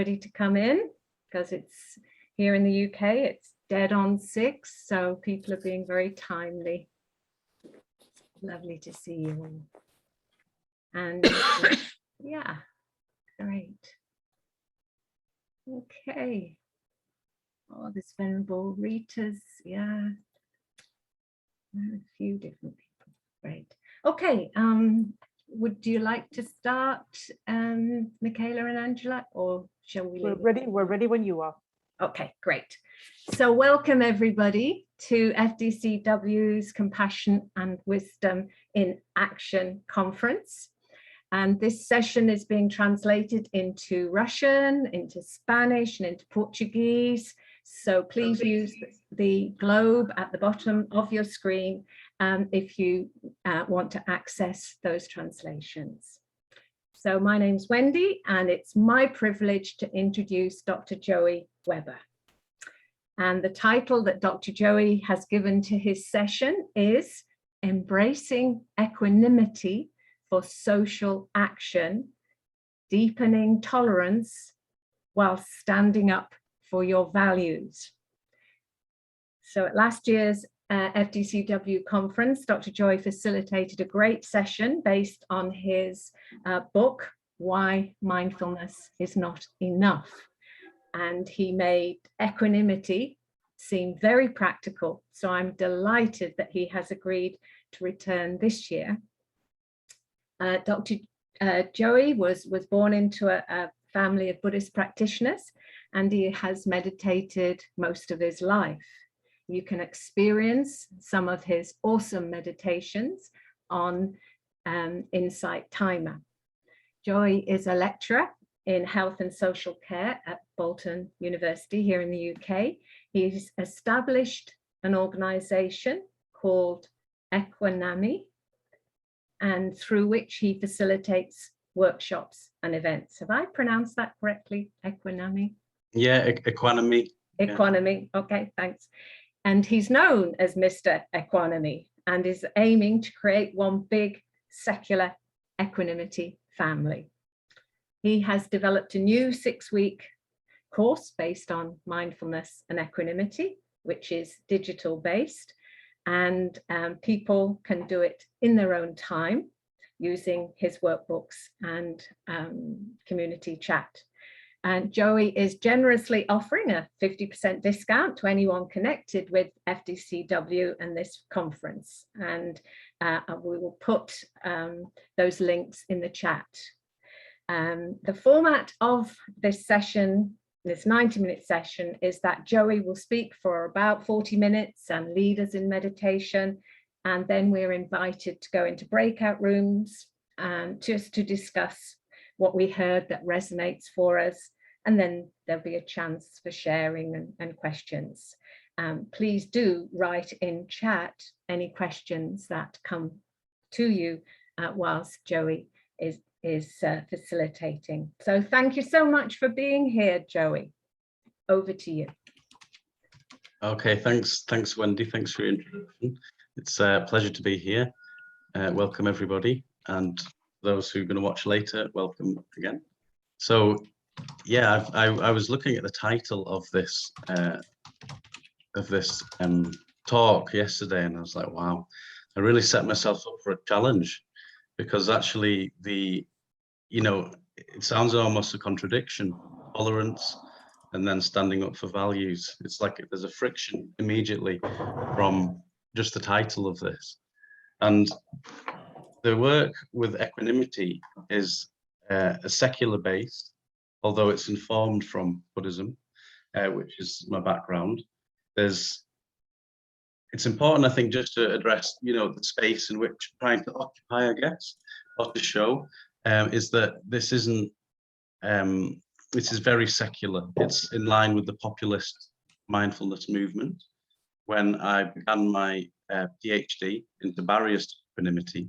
Ready to come in, because it's here in the UK, it's dead on 6, so people are being very timely. Lovely to see you all. And yeah, great. Okay. Oh, this venerable Rita's, yeah. A few different people. Great. Okay. Would you like to start, Michaela and Angela, or shall we? We're ready. We're ready when you are. Okay, great. So welcome everybody to FDCW's Compassion and Wisdom in Action conference. And this session is being translated into Russian, into Spanish, and into Portuguese. So please use the globe at the bottom of your screen if you want to access those translations. So my name's Wendy, and it's my privilege to introduce Dr. Joey Weber. And the title that Dr. Joey has given to his session is Embracing Equanimity for Social Action, Deepening Tolerance while Standing Up for Your Values. So at last year's FDCW conference, Dr. Joey facilitated a great session based on his book, Why Mindfulness is Not Enough. And he made equanimity seem very practical. So I'm delighted that he has agreed to return this year. Dr. Joey was born into a family of Buddhist practitioners, and he has meditated most of his life. You can experience some of his awesome meditations on Insight Timer. Joey is a lecturer in health and social care at Bolton University here in the UK. He's established an organization called Equanimity, and through which he facilitates workshops and events. Have I pronounced that correctly? Equanimity? Yeah, Equanimity. Equanimity, okay, thanks. And he's known as Mr. Equanimity and is aiming to create one big secular equanimity family. He has developed a new 6-week course based on mindfulness and equanimity, which is digital based, and people can do it in their own time using his workbooks and community chat. And Joey is generously offering a 50% discount to anyone connected with FDCW and this conference. And we will put those links in the chat. The format of this session, this 90-minute session, is that Joey will speak for about 40 minutes and lead us in meditation. And then we're invited to go into breakout rooms just to discuss what we heard that resonates for us. And then there'll be a chance for sharing and questions. Please do write in chat any questions that come to you whilst Joey is facilitating. So thank you so much for being here, Joey. Over to you. Okay, thanks, Wendy. Thanks for your introduction. It's a pleasure to be here. Welcome everybody, and those who are going to watch later, welcome again. So yeah, I was looking at the title of this talk yesterday, and I was like, wow, I really set myself up for a challenge, because actually it sounds almost a contradiction: tolerance and then standing up for values. It's like there's a friction immediately from just the title of this. And the work with equanimity is a secular based, although it's informed from Buddhism, which is my background. It's important, I think, just to address, the space in which I'm trying to occupy, I guess, or to show, is that this isn't, this is very secular. It's in line with the populist mindfulness movement. When I began my PhD into barriers to equanimity,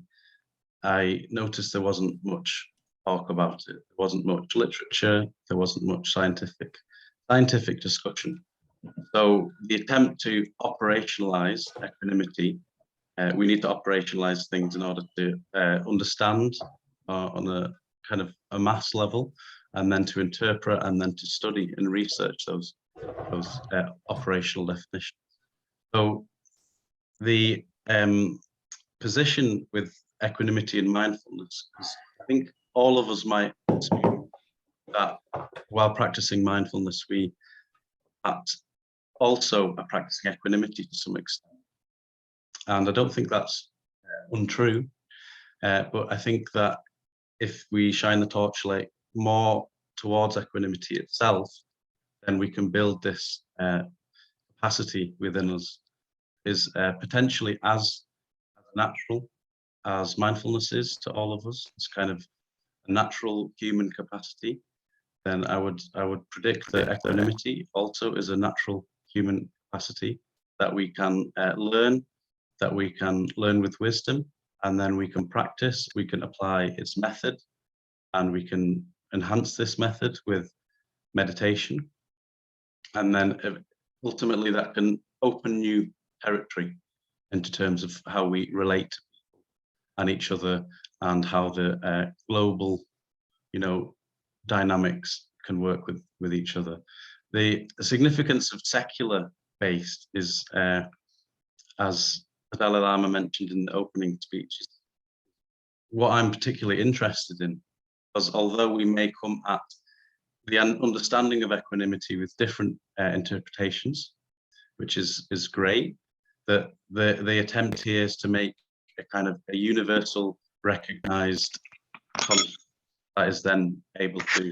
I noticed there wasn't much talk about it. There wasn't much literature. There wasn't much scientific discussion. So the attempt to operationalize equanimity, we need to operationalize things in order to understand on a kind of a mass level and then to interpret, and then to study and research those operational definitions. So the position with equanimity and mindfulness is, I think all of us might assume that while practicing mindfulness, we also are practicing equanimity to some extent. And I don't think that's untrue, but I think that if we shine the torchlight more towards equanimity itself, then we can build this capacity within us is potentially as natural as mindfulness is to all of us. It's kind of a natural human capacity. Then I would predict that equanimity also is a natural human capacity that we can learn with wisdom, and then we can practice, we can apply its method, and we can enhance this method with meditation. And then ultimately that can open new territory into terms of how we relate to people and each other, and how the global, dynamics can work with each other. The significance of secular based is, as Dalai Lama mentioned in the opening speech, what I'm particularly interested in, because although we may come at the understanding of equanimity with different interpretations, which is great, that the attempt here is to make a kind of a universal recognized concept that is then able to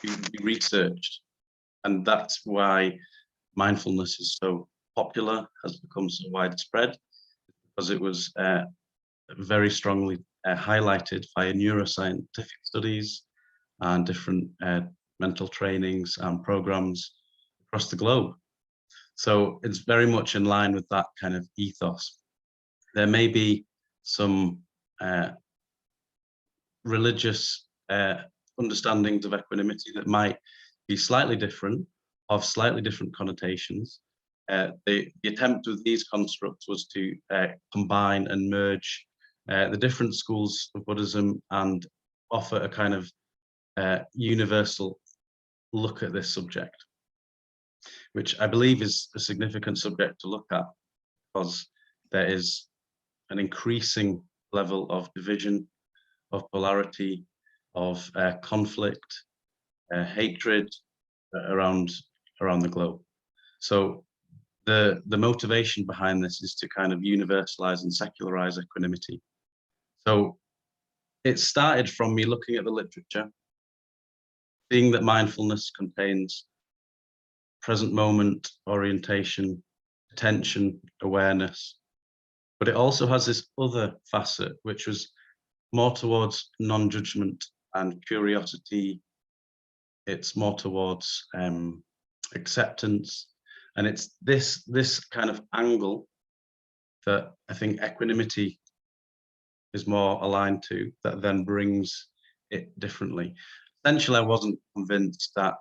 be researched. And that's why mindfulness is so popular, has become so widespread, because it was very strongly highlighted via neuroscientific studies and different mental trainings and programs across the globe. So it's very much in line with that kind of ethos. There may be some religious understandings of equanimity that might be slightly different, of slightly different connotations. The attempt with these constructs was to combine and merge the different schools of Buddhism and offer a kind of universal look at this subject, which I believe is a significant subject to look at, because there is an increasing level of division, of polarity, of conflict, hatred around the globe. So the motivation behind this is to kind of universalize and secularize equanimity. So it started from me looking at the literature, seeing that mindfulness contains present moment orientation, attention, awareness, but it also has this other facet, which was more towards non-judgment and curiosity. It's more towards acceptance, and it's this kind of angle that I think equanimity is more aligned to, that then brings it differently. Essentially, I wasn't convinced that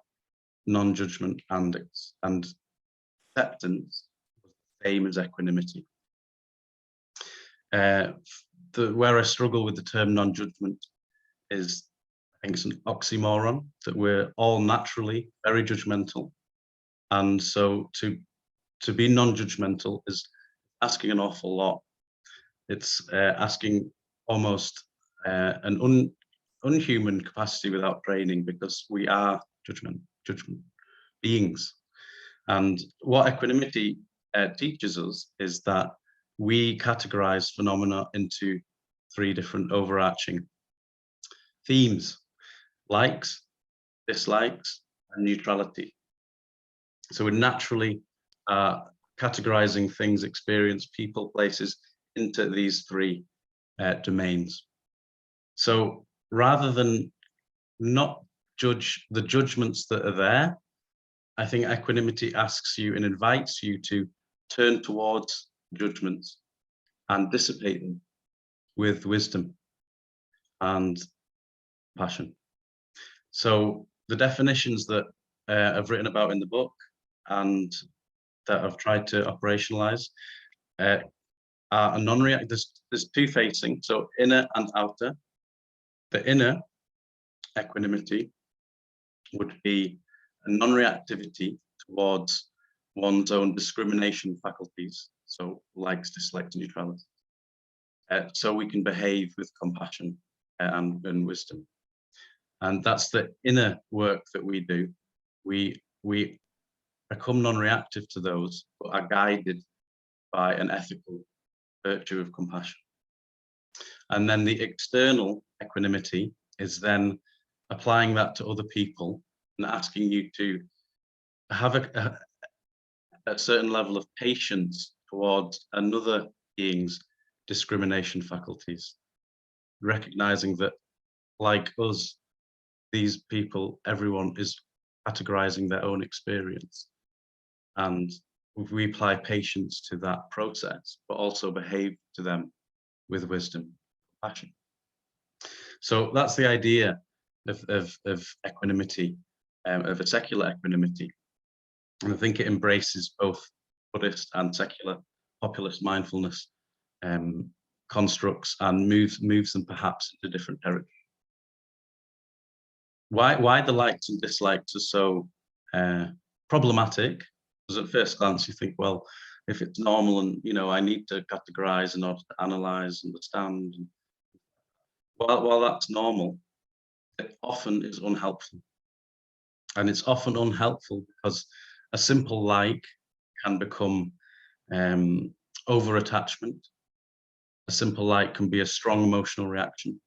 non-judgment and acceptance was the same as equanimity. Where I struggle with the term non-judgment is, I think it's an oxymoron, that we're all naturally very judgmental. And so to be non-judgmental is asking an awful lot. It's asking almost an unhuman capacity without training, because we are judgment beings. And what equanimity teaches us is that we categorize phenomena into three different overarching themes: likes, dislikes, and neutrality. So we're naturally categorizing things, experience, people, places into these three domains. So rather than not judge the judgments that are there, I think equanimity asks you and invites you to turn towards judgments and dissipate them with wisdom and passion. So the definitions that I've written about in the book and that I've tried to operationalize are a non-reactive. There's two facing, so inner and outer. The inner equanimity would be a non-reactivity towards one's own discrimination faculties, so likes, dislikes, neutrality. So we can behave with compassion and wisdom. And that's the inner work that we do. We become non-reactive to those, but are guided by an ethical virtue of compassion. And then the external equanimity is then applying that to other people and asking you to have a certain level of patience towards another being's discrimination faculties, recognizing that, like us, these people, everyone is categorizing their own experience. And we apply patience to that process, but also behave to them with wisdom, compassion. So that's the idea of equanimity, of a secular equanimity. And I think it embraces both Buddhist and secular populist mindfulness constructs and moves them perhaps into different territories. Why the likes and dislikes are so problematic? Because at first glance you think, well, if it's normal and I need to categorize in order to analyze, understand. While that's normal, it often is unhelpful. And it's often unhelpful because a simple like can become over-attachment. A simple like can be a strong emotional reaction.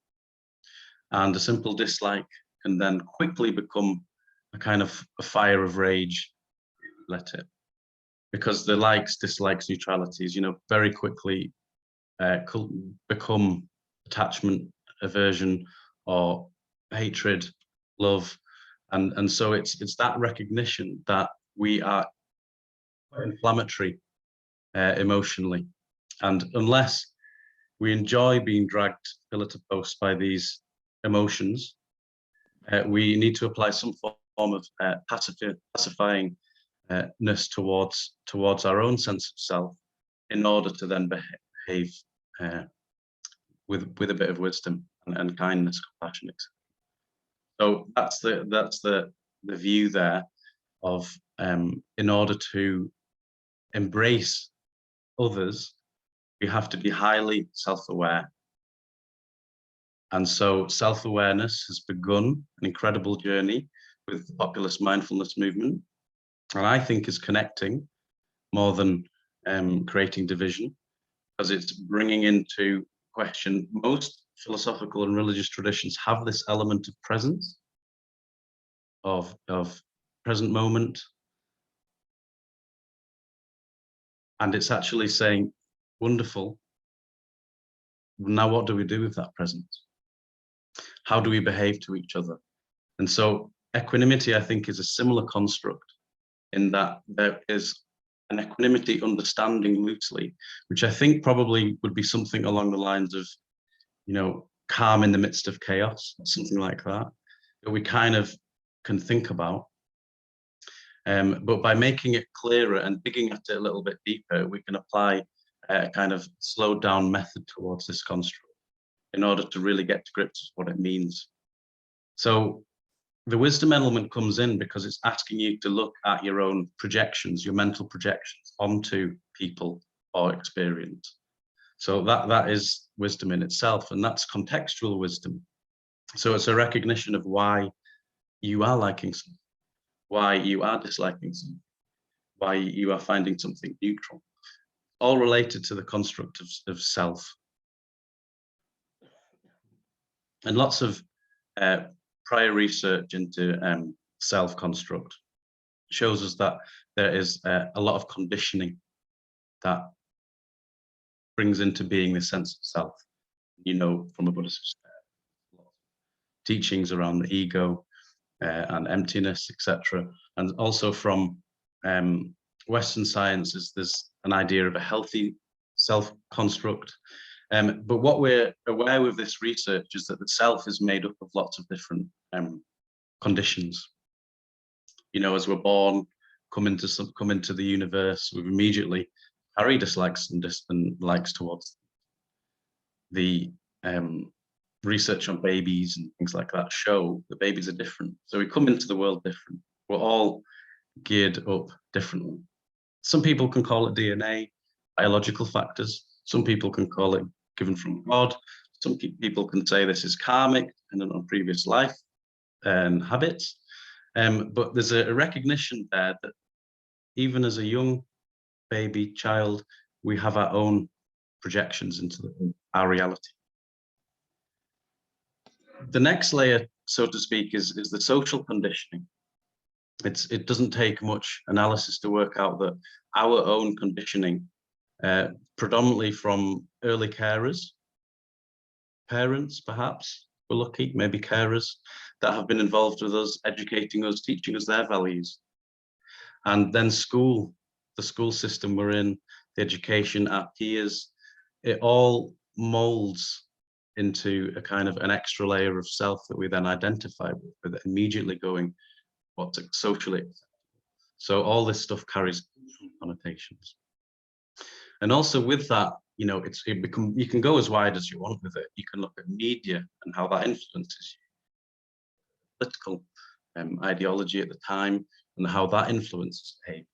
And a simple dislike can then quickly become a kind of a fire of rage, let it. Because the likes, dislikes, neutralities, very quickly become attachment, aversion, or hatred, love. And so it's that recognition that we are inflammatory emotionally. And unless we enjoy being dragged pillar to post by these emotions, we need to apply some form of pacifyingness towards our own sense of self in order to then behave with a bit of wisdom and kindness, compassion, etc. So that's the view there of in order to embrace others, we have to be highly self-aware. And so self-awareness has begun an incredible journey with the populist mindfulness movement, and I think is connecting more than creating division, because it's bringing into question most philosophical and religious traditions have this element of presence, of present moment. And it's actually saying, wonderful, now what do we do with that presence? How do we behave to each other? And so equanimity, I think, is a similar construct in that there is an equanimity understanding loosely, which I think probably would be something along the lines of, calm in the midst of chaos, something like that we kind of can think about. But by making it clearer and digging at it a little bit deeper, we can apply a kind of slowed down method towards this construct in order to really get to grips with what it means. So the wisdom element comes in because it's asking you to look at your own projections, your mental projections onto people or experience. So that is wisdom in itself, and that's contextual wisdom. So it's a recognition of why you are liking something, why you are disliking something, why you are finding something neutral, all related to the construct of self. And lots of prior research into self-construct shows us that there is a lot of conditioning that brings into being the sense of self. From a Buddhist teachings around the ego and emptiness, etc. And also from Western sciences, there's an idea of a healthy self-construct. But what we're aware with this research is that the self is made up of lots of different conditions. As we're born, come into the universe, we've immediately carry dislikes and likes towards the research on babies and things like that show that babies are different. So we come into the world different. We're all geared up differently. Some people can call it DNA, biological factors. Some people can call it given from God. Some people can say this is karmic, depending on previous life and habits. But there's a recognition there that even as a young baby child, we have our own projections into our reality. The next layer, so to speak, is the social conditioning. It doesn't take much analysis to work out that our own conditioning, predominantly from early carers, parents perhaps, we're lucky, maybe carers, that have been involved with us, educating us, teaching us their values. And then school, the school system we're in, the education, our peers, it all molds into a kind of an extra layer of self that we then identify with immediately going, what's socially acceptable. So all this stuff carries connotations. And also with that, you know, you can go as wide as you want with it. You can look at media and how that influences you, political ideology at the time, and how that influences behavior.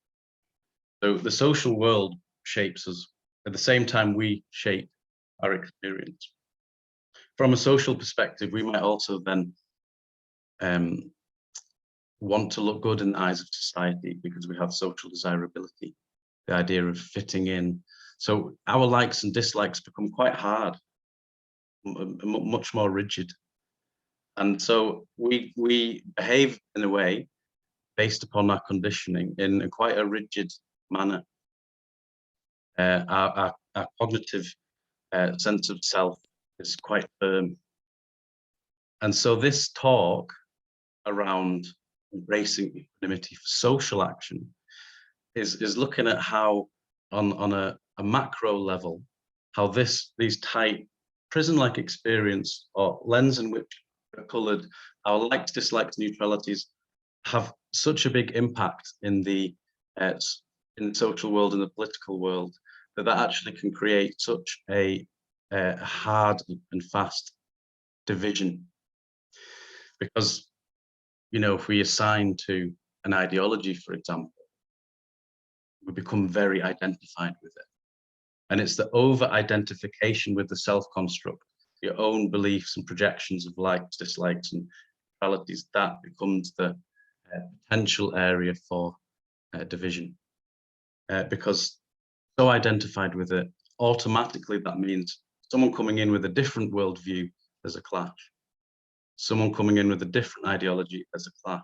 So the social world shapes us at the same time we shape our experience. From a social perspective, we might also then want to look good in the eyes of society because we have social desirability, the idea of fitting in. So our likes and dislikes become quite hard, much more rigid. And so we behave in a way based upon our conditioning in quite a rigid manner. Our cognitive sense of self is quite firm. And so this talk around embracing equanimity for social action is looking at how on a macro level, how these tight prison-like experience or lens in which we're colored, our likes, dislikes, neutralities have such a big impact in the social world and the political world that actually can create such a hard and fast division. Because, you know, if we assign to an ideology, for example, we become very identified with it. And it's the over-identification with the self-construct, your own beliefs and projections of likes, dislikes, and neutralities, that becomes the potential area for division. Because so identified with it, automatically that means someone coming in with a different worldview, there's a clash. Someone coming in with a different ideology, there's a clash.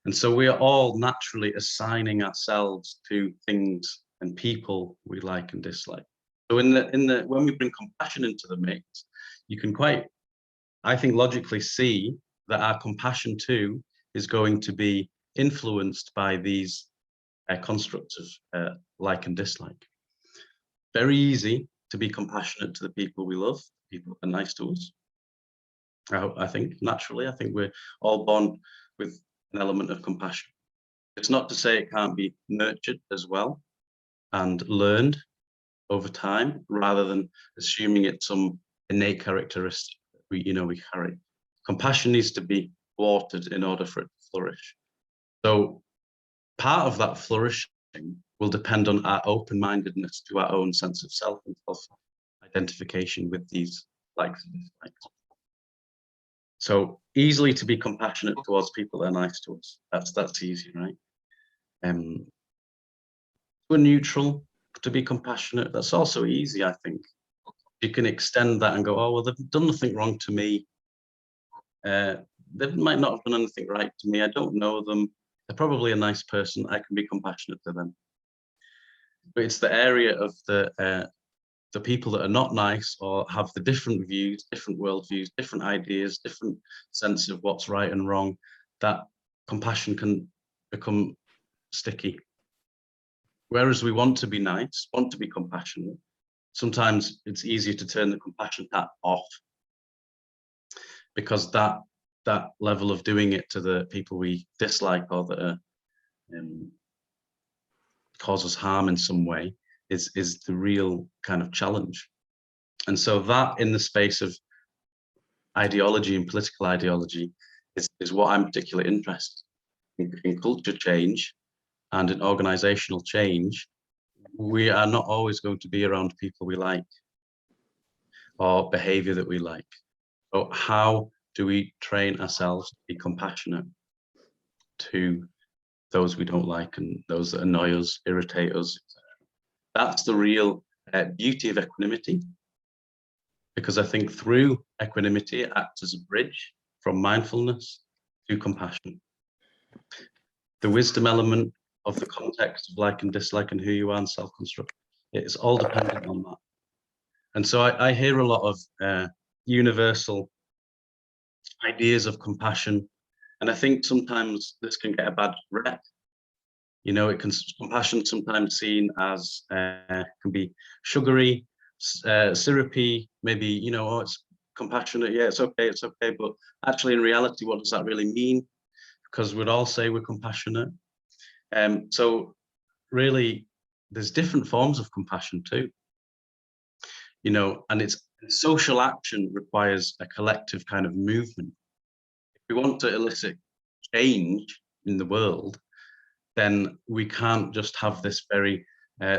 And so we are all naturally assigning ourselves to things and people we like and dislike. So when we bring compassion into the mix, you can quite, I think, logically see that our compassion too is going to be influenced by these constructs of like and dislike. Very easy to be compassionate to the people we love, people that are nice to us. I think naturally, I think we're all born with an element of compassion. It's not to say it can't be nurtured as well and learned over time, rather than assuming it's some innate characteristic that we carry. Compassion needs to be watered in order for it to flourish. So part of that flourishing will depend on our open-mindedness to our own sense of self and self-identification with these likes and dislikes. So easily to be compassionate towards people that are nice to us. That's easy, right? We're neutral, to be compassionate. That's also easy, I think. You can extend that and go, oh, well, they've done nothing wrong to me. They might not have done anything right to me. I don't know them. They're probably a nice person. I can be compassionate to them. But it's the area of the people that are not nice or have the different views, different worldviews, different ideas, different sense of what's right and wrong, that compassion can become sticky. Whereas we want to be nice, want to be compassionate, sometimes it's easier to turn the compassion tap off, because that level of doing it to the people we dislike or that cause us harm in some way is the real kind of challenge. And so that in the space of ideology and political ideology is what I'm particularly interested in culture change and in organizational change. We are not always going to be around people we like or behavior that we like. So how do we train ourselves to be compassionate to those we don't like and those that annoy us, irritate us? That's the real beauty of equanimity, because I think through equanimity it acts as a bridge from mindfulness to compassion. The wisdom element of the context of like and dislike and who you are and self-construct, it's all dependent on that. And so I hear a lot of universal ideas of compassion, and I think sometimes this can get a bad rep. You know, compassion sometimes seen as can be sugary, syrupy, maybe, you know, oh, it's compassionate, yeah, it's okay, but actually in reality, what does that really mean? Because we'd all say we're compassionate. So really, there's different forms of compassion too. You know, and it's social action requires a collective kind of movement. If we want to elicit change in the world, then we can't just have this very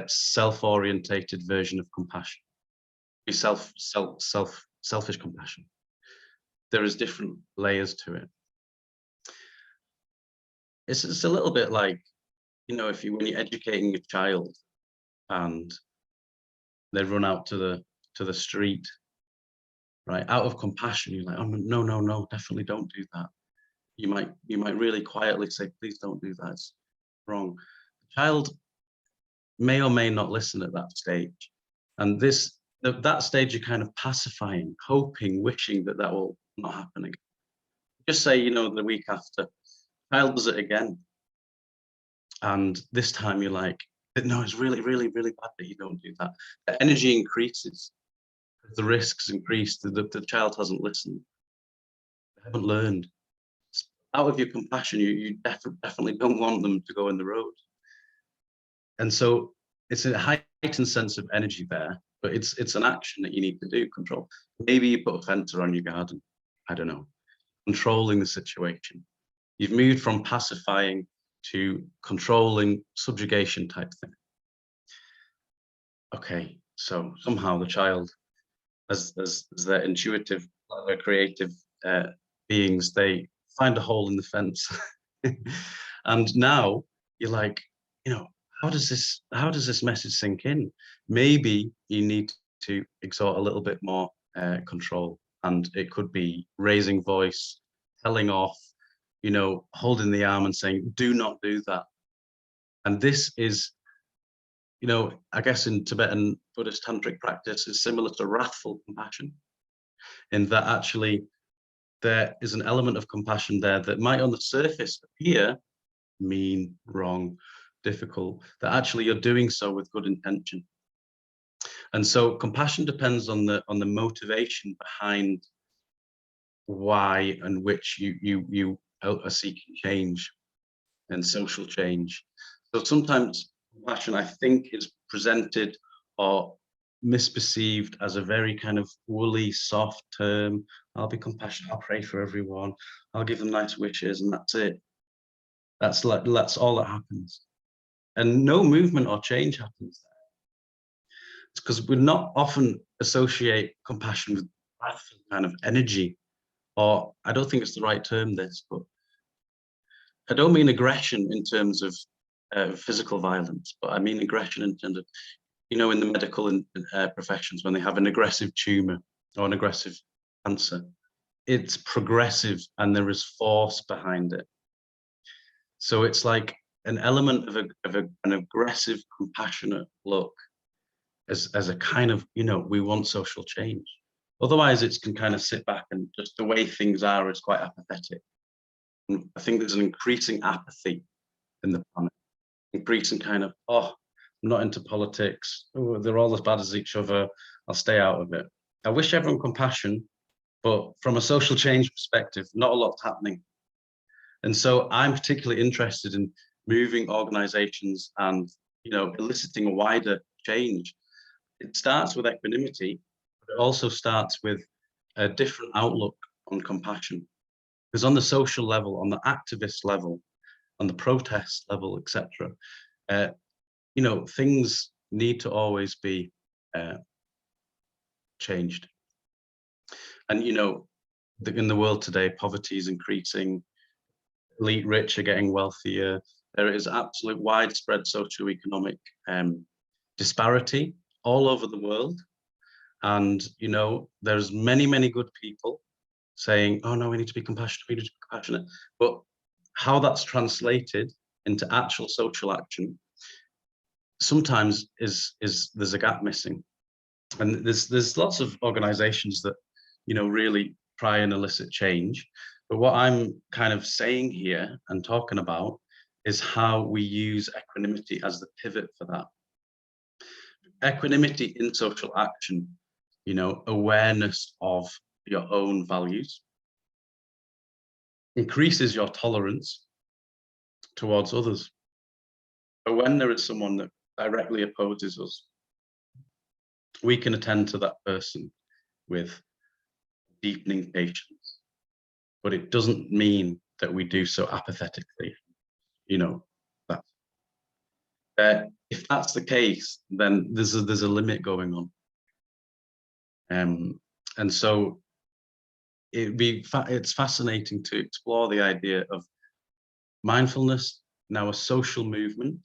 self-orientated version of compassion. Be selfish compassion. There is different layers to it. It's a little bit like, you know, when you're educating a child and they run out to the street, right? Out of compassion, you're like, oh no, definitely don't do that. You might really quietly say, please don't do that. It's wrong. The child may or may not listen at that stage, and that stage you're kind of pacifying, hoping, wishing that will not happen again. Just say, you know, the week after, child does it again, and this time you're like, no, it's really bad that you don't do that. The energy increases, the risks increase. The child hasn't listened, they haven't learned. Out of your compassion, you definitely don't want them to go in the road. And so it's a heightened sense of energy there, but it's an action that you need to do, control. Maybe you put a fence around your garden, I don't know, controlling the situation. You've moved from pacifying to controlling, subjugation type thing. Okay, so somehow the child, as their intuitive, creative beings, they find a hole in the fence. And now you're like, you know, how does this message sink in? Maybe you need to exert a little bit more control, and it could be raising voice, telling off, you know, holding the arm and saying, do not do that. And this is, you know, I guess in Tibetan Buddhist tantric practice is similar to wrathful compassion, in that actually there is an element of compassion there that might on the surface appear mean, wrong, difficult, that actually you're doing so with good intention. And so compassion depends on the motivation behind why and which you are seeking change and social change. So sometimes compassion, I think, is presented or misperceived as a very kind of woolly, soft term. I'll be compassionate, I'll pray for everyone, I'll give them nice wishes, and that's it. That's all that happens. And no movement or change happens there. It's because we're not often associate compassion with wrathful kind of energy, or I don't think it's the right term, this, but I don't mean aggression in terms of physical violence, but I mean aggression in terms of, you know, in the medical professions, when they have an aggressive tumor or an aggressive cancer, it's progressive and there is force behind it. So it's like an element of an aggressive, compassionate look as a kind of, you know, we want social change. Otherwise, it can kind of sit back and just the way things are is quite apathetic. And I think there's an increasing apathy in the planet, increasing kind of, oh, I'm not into politics. Oh, they're all as bad as each other. I'll stay out of it. I wish everyone compassion, but from a social change perspective, not a lot's happening. And so I'm particularly interested in moving organizations and, you know, eliciting a wider change. It starts with equanimity, but it also starts with a different outlook on compassion. Because on the social level, on the activist level, on the protest level, etc., things need to always be changed. And in the world today, poverty is increasing, elite rich are getting wealthier. There is absolute widespread socioeconomic disparity all over the world. And, there's many good people saying, oh no, we need to be compassionate, we need to be compassionate. But how that's translated into actual social action sometimes is there's a gap missing. And there's lots of organizations that, really try and elicit change. But what I'm kind of saying here and talking about is how we use equanimity as the pivot for that. Equanimity in social action, awareness of your own values, increases your tolerance towards others. But when there is someone that directly opposes us, we can attend to that person with deepening patience. But it doesn't mean that we do so apathetically. If that's the case, then there's a limit going on. And so it's fascinating to explore the idea of mindfulness, now a social movement,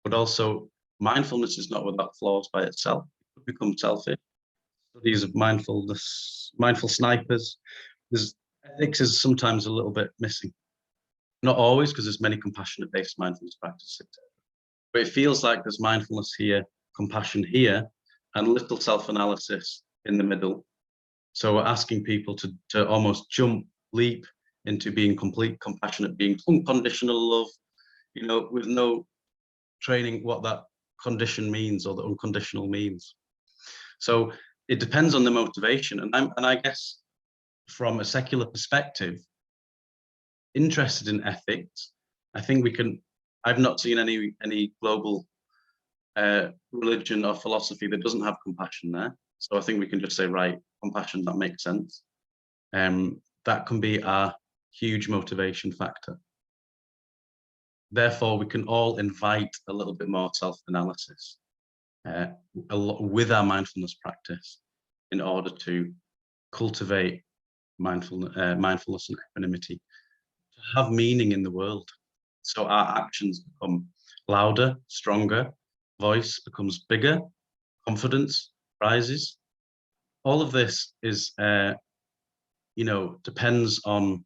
but also mindfulness is not without flaws by itself. It could become selfish. Studies of mindful snipers. Ethics is sometimes a little bit missing. Not always, because there's many compassionate-based mindfulness practices. But it feels like there's mindfulness here, compassion here, and little self-analysis in the middle. So we're asking people to almost leap into being complete compassionate, being unconditional love, with no training what that condition means or the unconditional means. So it depends on the motivation. And I guess from a secular perspective, interested in ethics, I think I've not seen any global religion or philosophy that doesn't have compassion there. So I think we can just say, right, compassion, that makes sense. That can be our huge motivation factor. Therefore, we can all invite a little bit more self-analysis with our mindfulness practice in order to cultivate mindfulness and equanimity, to have meaning in the world. So our actions become louder, stronger, voice becomes bigger, confidence rises. All of this is, depends on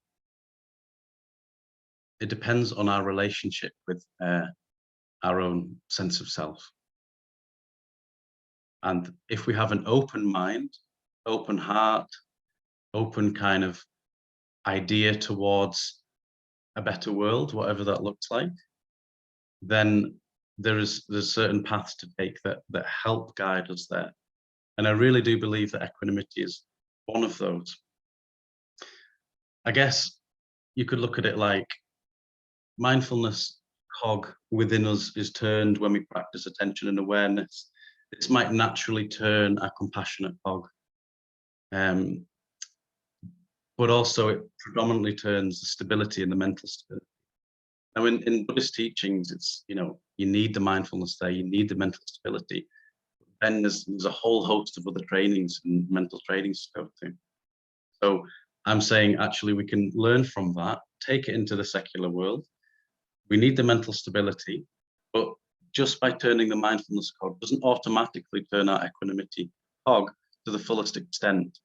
our relationship with our own sense of self. And if we have an open mind, open heart, open kind of idea towards a better world, whatever that looks like, then there's certain paths to take that help guide us there. And I really do believe that equanimity is one of those. I guess you could look at it like mindfulness cog within us is turned when we practice attention and awareness. This might naturally turn a compassionate cog. But also it predominantly turns the stability and the mental stability. Now in Buddhist teachings, it's, you need the mindfulness there, you need the mental stability. Then there's a whole host of other trainings and mental trainings to go through. So I'm saying actually we can learn from that, take it into the secular world. We need the mental stability, but just by turning the mindfulness cog doesn't automatically turn our equanimity cog to the fullest extent.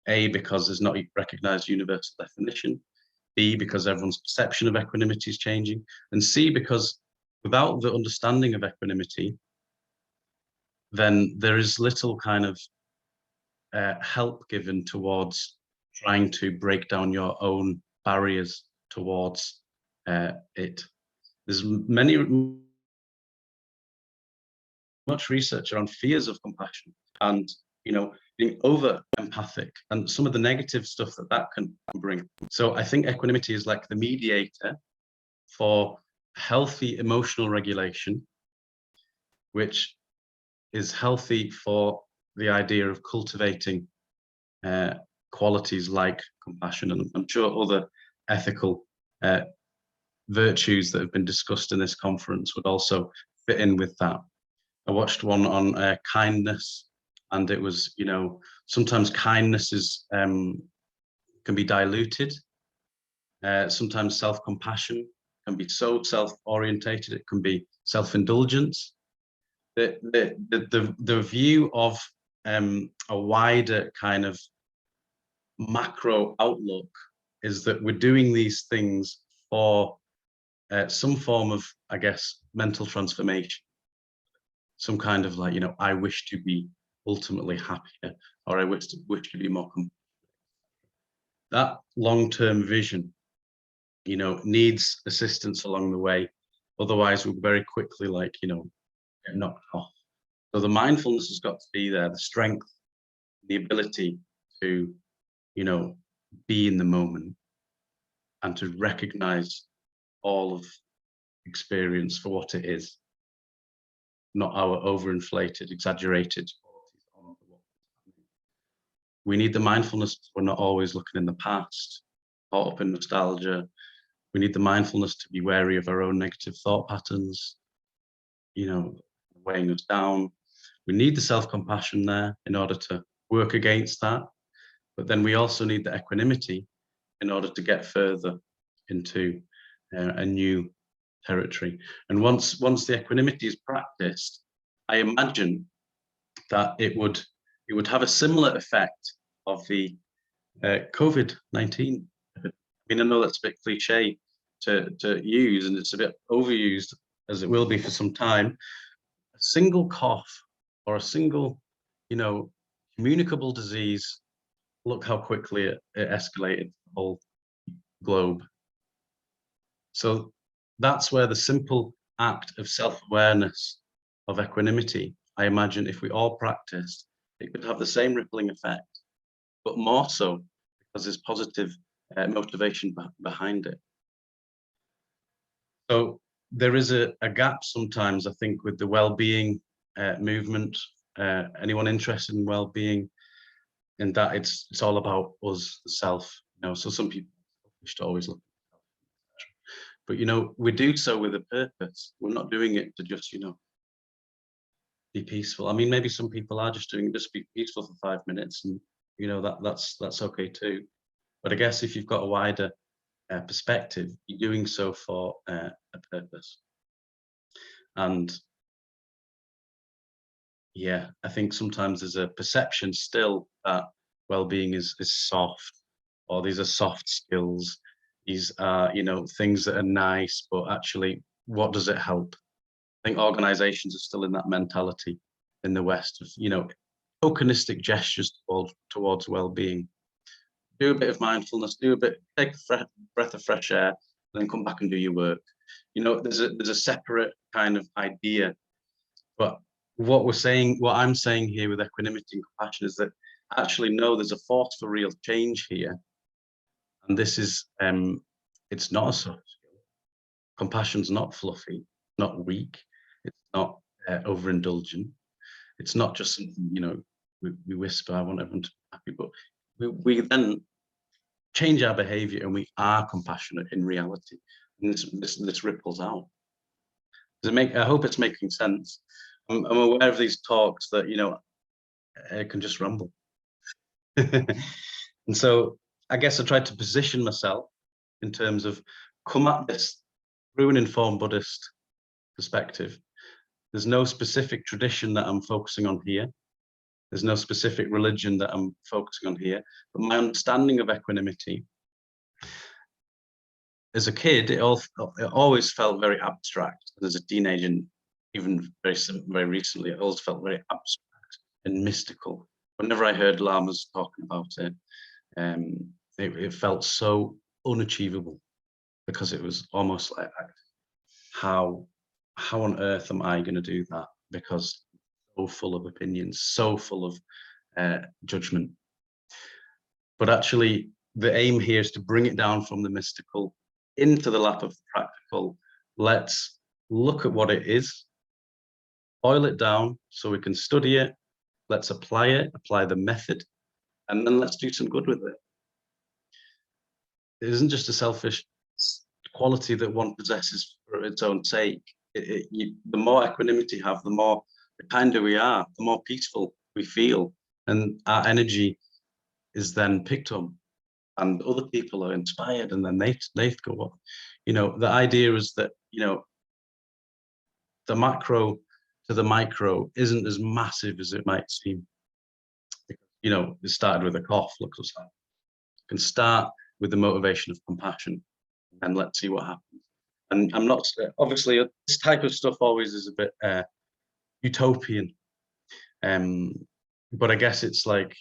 A, because there's not a recognized universal definition. B, because everyone's perception of equanimity is changing. And C, because without the understanding of equanimity, then there is little kind of help given towards trying to break down your own barriers towards it. There's much research around fears of compassion and, being over empathic and some of the negative stuff that can bring. So I think equanimity is like the mediator for healthy emotional regulation, which is healthy for the idea of cultivating qualities like compassion, and I'm sure other ethical virtues that have been discussed in this conference would also fit in with that. I watched one on kindness, and it was, you know, sometimes kindness is can be diluted. Sometimes self-compassion can be so self-orientated, it can be self-indulgence. The view of a wider kind of macro outlook is that we're doing these things for some form of, I guess, mental transformation. Some kind of like, you know, I wish to be ultimately happier, or I wish to be more complete. That long-term vision, you know, needs assistance along the way. Otherwise, we'll very quickly, like, you know, get knocked off. So the mindfulness has got to be there, the strength, the ability to, you know, be in the moment and to recognize all of experience for what it is, not our overinflated, exaggerated. We need the mindfulness. We're not always looking in the past, caught up in nostalgia. We need the mindfulness to be wary of our own negative thought patterns, you know, weighing us down. We need the self-compassion there in order to work against that. But then we also need the equanimity in order to get further into a new territory. And once the equanimity is practiced, I imagine that it would have a similar effect of the COVID-19. I mean, I know that's a bit cliche to use, and it's a bit overused, as it will be for some time. A single cough or a single, you know, communicable disease, look how quickly it escalated the whole globe. So that's where the simple act of self-awareness, of equanimity, I imagine if we all practiced, it could have the same rippling effect, but more so because there's positive motivation behind it. So there is a gap sometimes, I think, with the well-being movement. Anyone interested in well-being, in that it's all about us, the self. You know, so some people should always look, but you know, we do so with a purpose. We're not doing it to just, you know, be peaceful. I mean, maybe some people are just doing it just be peaceful for 5 minutes, and you know, that's okay too. But I guess if you've got a wider perspective, you're doing so for a purpose. And yeah, I think sometimes there's a perception still that well-being is soft, or these are soft skills. These are, you know, things that are nice, but actually, what does it help? I think organizations are still in that mentality in the West of, you know, tokenistic gestures towards well-being. Do a bit of mindfulness, take a breath of fresh air, and then come back and do your work. You know, there's a separate kind of idea. But what I'm saying here with equanimity and compassion is that actually, no, there's a force for real change here. And this is, it's not a soft skill. Compassion's not fluffy, not weak, it's not overindulgent. It's not just something, you know, we whisper, I want everyone to be happy, but we then change our behavior and we are compassionate in reality. And this ripples out. Does it make, I hope it's making sense. I'm aware of these talks that, you know, it can just rumble. And so I guess I tried to position myself in terms of come at this through an informed Buddhist perspective. There's no specific tradition that I'm focusing on here. There's no specific religion that I'm focusing on here. But my understanding of equanimity, as a kid, it always felt very abstract. As a teenager, and even very recently, it always felt very abstract and mystical. Whenever I heard lamas talking about it, it felt so unachievable, because it was almost like, how on earth am I going to do that? Because so full of opinions, so full of judgment. But actually, the aim here is to bring it down from the mystical into the lap of the practical. Let's look at what it is, boil it down so we can study it, Let's apply the method, and then let's do some good with it. It isn't just a selfish quality that one possesses for its own sake. The more equanimity you have, the kinder we are, the more peaceful we feel, and our energy is then picked up, and other people are inspired, and then they go up. The idea is that the macro to the micro isn't as massive as it might seem. It started with a cough. Look what's happened. You can start with the motivation of compassion, and let's see what happens. And I'm not, obviously, this type of stuff always is a bit utopian. But I guess it's like,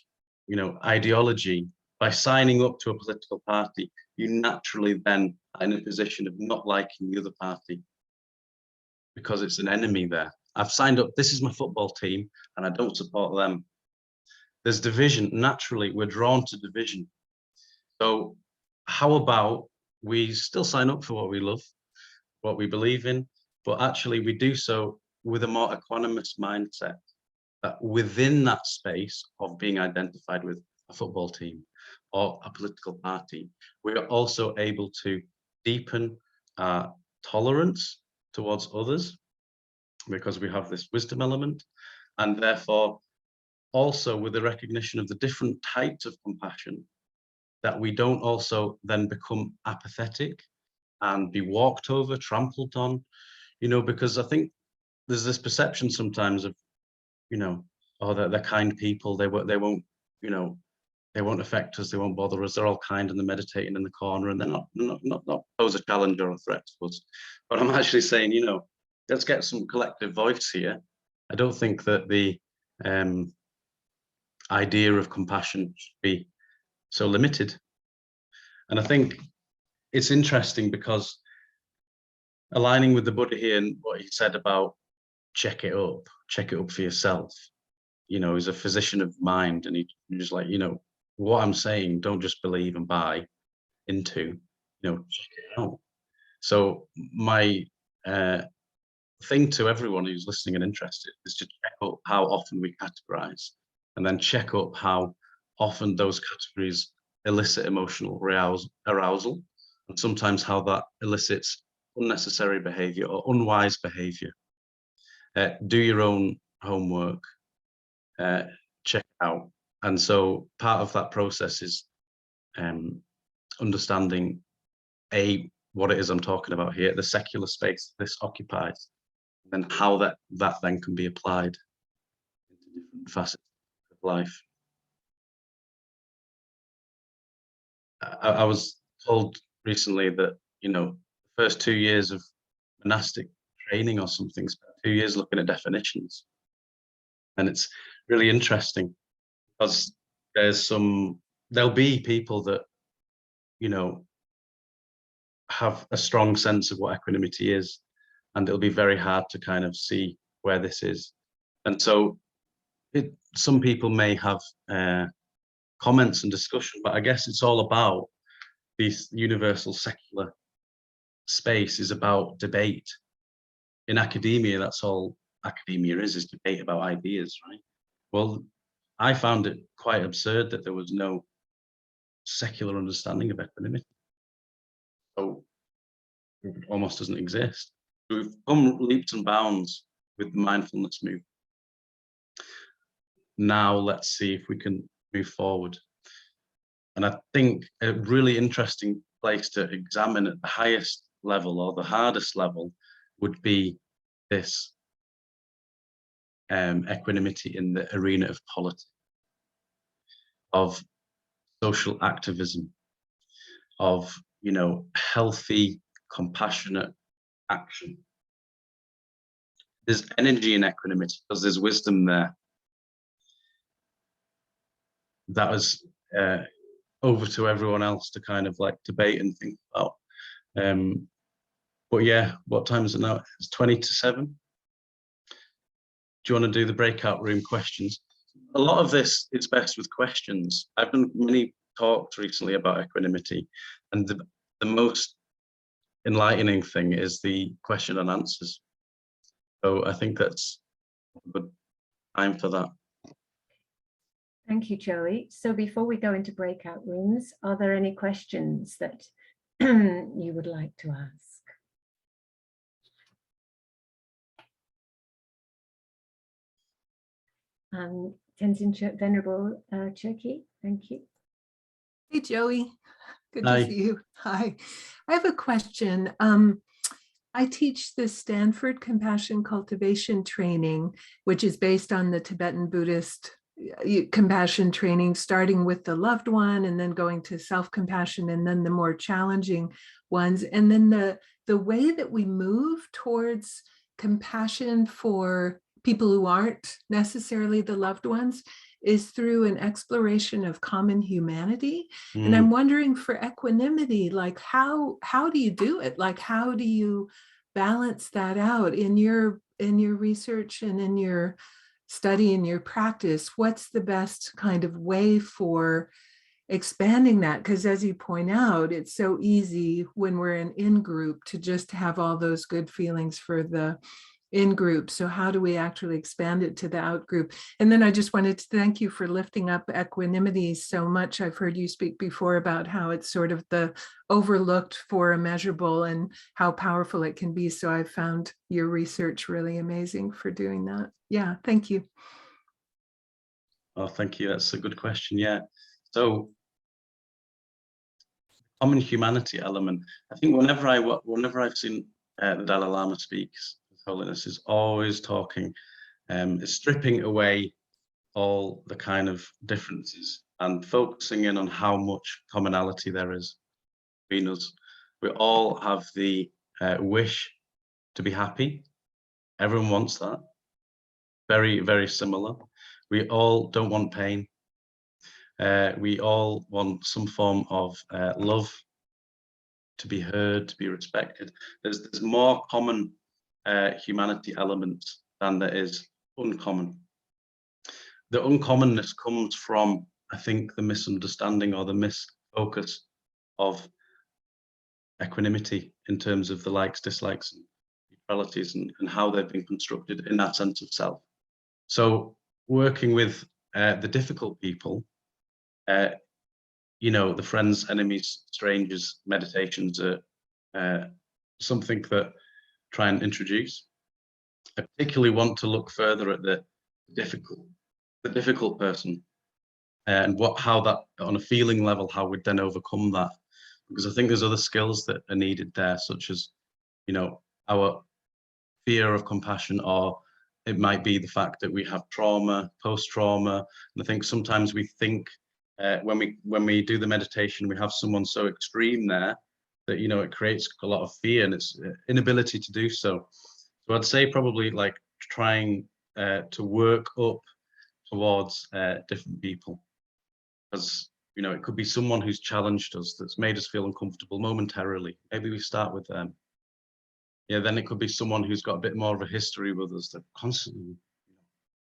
ideology. By signing up to a political party, you naturally then are in a position of not liking the other party because it's an enemy there. I've signed up, this is my football team, and I don't support them. There's division. Naturally, we're drawn to division. So how about we still sign up for what we love, what we believe in, but actually we do so with a more equanimous mindset, that within that space of being identified with a football team or a political party, we are also able to deepen our tolerance towards others because we have this wisdom element, and therefore also with the recognition of the different types of compassion, that we don't also then become apathetic and be walked over, trampled on, because I think there's this perception sometimes of, oh, they're kind people, they won't, they won't affect us, they won't bother us, they're all kind and they're meditating in the corner, and they're not pose a challenge or a threat to us. But I'm actually saying, let's get some collective voice here. I don't think that the idea of compassion should be so limited. And I think it's interesting because aligning with the Buddha here and what he said about check it up for yourself, he's a physician of mind, and he's like, what I'm saying, don't just believe and buy into, check it out. So my thing to everyone who's listening and interested is to check up how often we categorize, and then check up how often those categories elicit emotional arousal, and sometimes how that elicits unnecessary behavior or unwise behavior. Do your own homework, check it out. And so part of that process is understanding what it is I'm talking about here, the secular space this occupies, and how that then can be applied into different facets of life. I was told recently that, the first 2 years of monastic training or something, spent 2 years looking at definitions. And it's really interesting because there'll be people that, have a strong sense of what equanimity is, and it'll be very hard to kind of see where this is. And so some people may have comments and discussion, but I guess it's all about this universal secular space is about debate. In academia, that's all academia is debate about ideas, right? Well, I found it quite absurd that there was no secular understanding of equanimity. So it almost doesn't exist. We've come leaps and bounds with the mindfulness move. Now let's see if we can move forward. And I think a really interesting place to examine at the highest level or the hardest level would be this equanimity in the arena of politics, of social activism, of healthy, compassionate action. There's energy in equanimity because there's wisdom there. That is over to everyone else to kind of like debate and think about. But yeah, what time is it now? It's 6:50. Do you want to do the breakout room questions? A lot of this is best with questions. I've done many talks recently about equanimity, and the most enlightening thing is the question and answers. So I think that's a good time for that. Thank you, Joey. So before we go into breakout rooms, are there any questions that you would like to ask? Tenzin Venerable Cherokee, thank you. Hey, Joey. Good Hi. to see you. Hi. I have a question. I teach the Stanford Compassion Cultivation training, which is based on the Tibetan Buddhist compassion training, starting with the loved one and then going to self-compassion and then the more challenging ones. And then the way that we move towards compassion for people who aren't necessarily the loved ones is through an exploration of common humanity. And I'm wondering for equanimity, like how do you do it? Like how do you balance that out in your research and in your study and your practice? What's the best kind of way for expanding that? Because as you point out, it's so easy when we're an in-group to just have all those good feelings for the in-group. So how do we actually expand it to the out-group? And then I just wanted to thank you for lifting up equanimity so much. I've heard you speak before about how it's sort of the overlooked for immeasurable and how powerful it can be. So I found your research really amazing for doing that. Yeah, thank you. Oh, thank you. That's a good question. Yeah. So, common humanity element. I think whenever I've seen the Dalai Lama speaks, His Holiness is always talking, is stripping away all the kind of differences and focusing in on how much commonality there is between us. We all have the wish to be happy. Everyone wants that. Very, very similar. We all don't want pain. We all want some form of love, to be heard, to be respected. There's more common humanity elements than there is uncommon. The uncommonness comes from, I think, the misunderstanding or the misfocus of equanimity in terms of the likes, dislikes, and neutralities and how they've been constructed in that sense of self. So working with the difficult people, you know, the friends, enemies, strangers, meditations are something that try and introduce. I particularly want to look further at the difficult person and how that on a feeling level, how we'd then overcome that. Because I think there's other skills that are needed there, such as, you know, our fear of compassion, or it might be the fact that we have trauma, post-trauma. And I think sometimes we think when we do the meditation, we have someone so extreme there that, you know, it creates a lot of fear and it's inability to do so. So I'd say probably like trying to work up towards different people, as you know, it could be someone who's challenged us, that's made us feel uncomfortable momentarily. Maybe we start with them. Yeah, then it could be someone who's got a bit more of a history with us, that constantly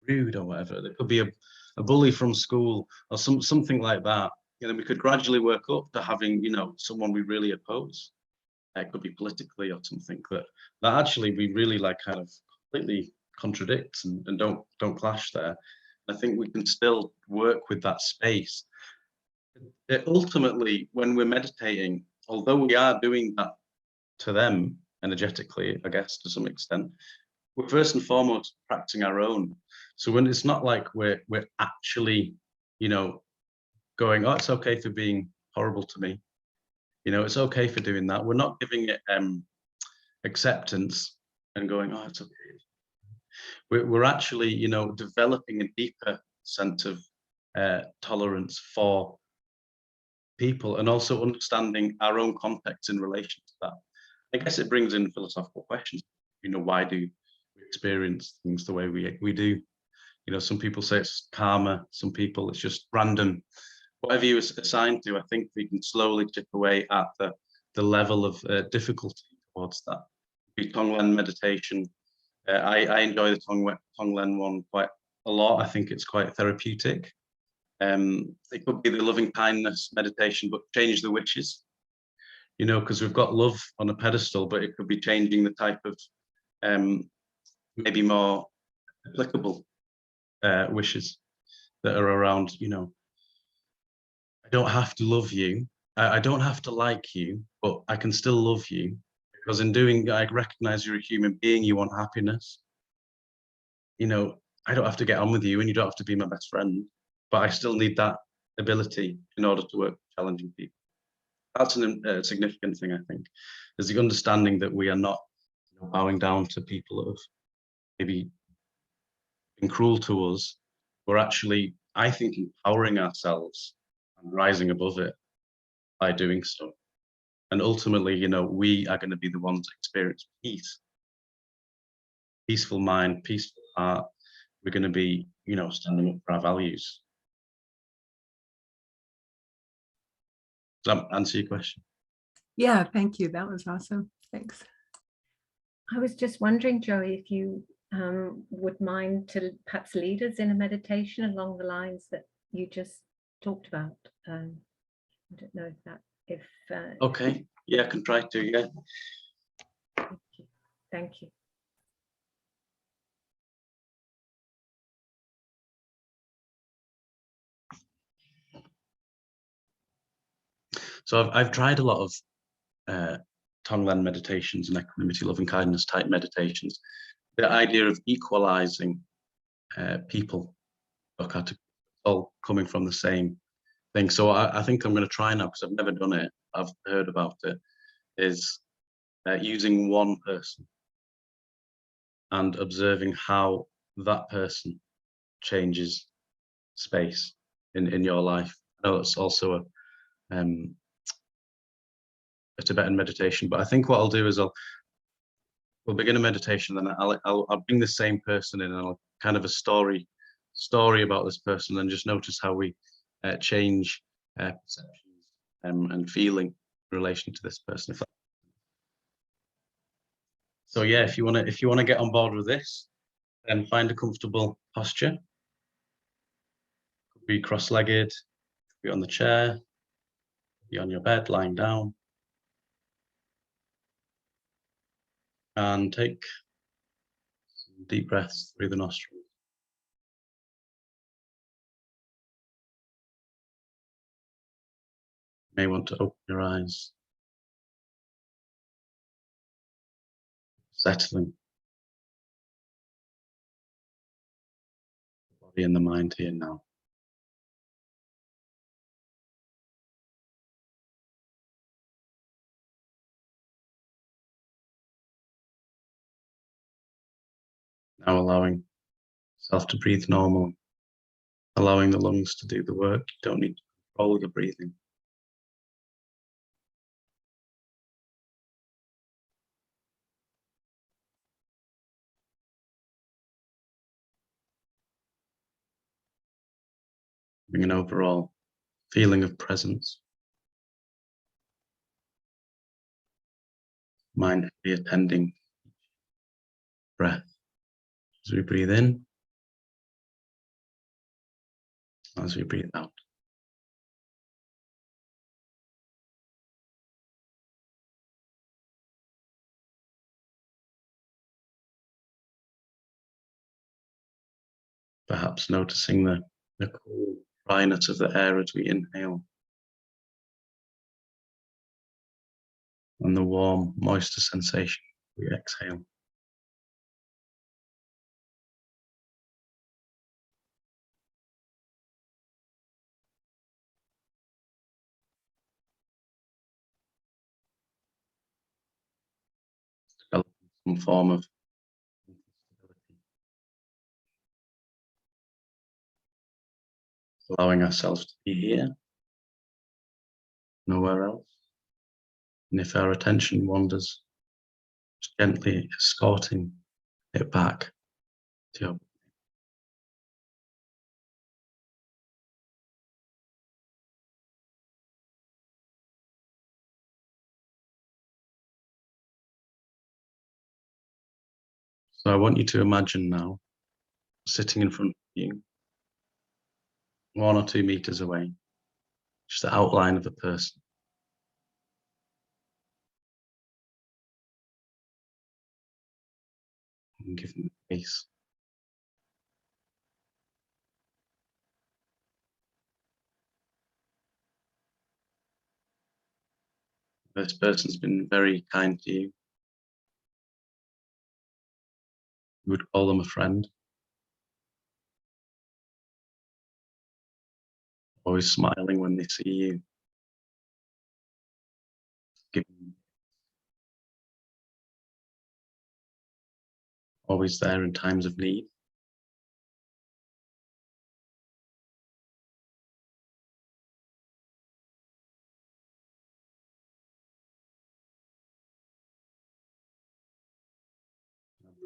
rude or whatever. There could be a bully from school or something like that. And then we could gradually work up to having, you know, someone we really oppose. It could be politically or something that actually we really like kind of completely contradicts and don't clash there. I think we can still work with that space. Ultimately, when we're meditating, although we are doing that to them energetically, I guess, to some extent, we're first and foremost practicing our own. So when it's not like we're actually, you know, going, oh, it's okay for being horrible to me. You know, it's okay for doing that. We're not giving it acceptance and going, oh, it's okay. We're actually, you know, developing a deeper sense of tolerance for people and also understanding our own context in relation to that. I guess it brings in philosophical questions. You know, why do we experience things the way we do? You know, some people say it's karma, some people it's just random. Whatever you assign to, I think we can slowly chip away at the level of difficulty towards that. The Tonglen meditation, I enjoy the Tonglen one quite a lot. I think it's quite therapeutic. It could be the loving kindness meditation, but change the wishes. You know, because we've got love on a pedestal, but it could be changing the type of maybe more applicable wishes. that are around, you know, I don't have to love you. I don't have to like you, but I can still love you, because in doing, I recognize you're a human being, you want happiness. You know, I don't have to get on with you and you don't have to be my best friend, but I still need that ability in order to work with challenging people. That's a significant thing, I think, is the understanding that we are not, you know, bowing down to people that have maybe been cruel to us. We're actually, I think, empowering ourselves and rising above it by doing so. And ultimately, you know, we are going to be the ones that experience peace, peaceful mind, peaceful heart. We're going to be, you know, standing up for our values. Does that answer your question? Yeah, thank you. That was awesome. Thanks. I was just wondering, Joey, if you would mind to perhaps lead us in a meditation along the lines that you just talked about. I don't know if that, if Okay, yeah, I can try to, yeah. thank you. Thank you. So I've tried a lot of Tonglen meditations and equanimity, loving kindness type meditations. The idea of equalizing people, all coming from the same thing. So I think I'm going to try now, because I've never done it. I've heard about it. Is using one person and observing how that person changes space in your life. I know it's also a Tibetan meditation, but I think what I'll do is we'll begin a meditation, then I'll bring the same person in, and I'll kind of a story about this person, and just notice how we change perceptions and feeling in relation to this person. So yeah, if you want to get on board with this, then find a comfortable posture. Could be cross-legged, could be on the chair, be on your bed, lying down, and take some deep breaths through the nostrils. You may want to open your eyes, settling the body and the mind here now. Now allowing yourself to breathe normal, allowing the lungs to do the work. You don't need to control your breathing. Bring an overall feeling of presence. Mindfully attending breath as we breathe in, as we breathe out. Perhaps noticing the cool dryness of the air as we inhale, and the warm, moisture sensation we exhale. Developing some form of stability, allowing ourselves to be here, nowhere else. And if our attention wanders, just gently escorting it back to your. So I want you to imagine now, sitting in front of you, 1 or 2 meters away, just the outline of a person. And give them space. This person's been very kind to you. You would call them a friend. Always smiling when they see you. Giving, always there in times of need.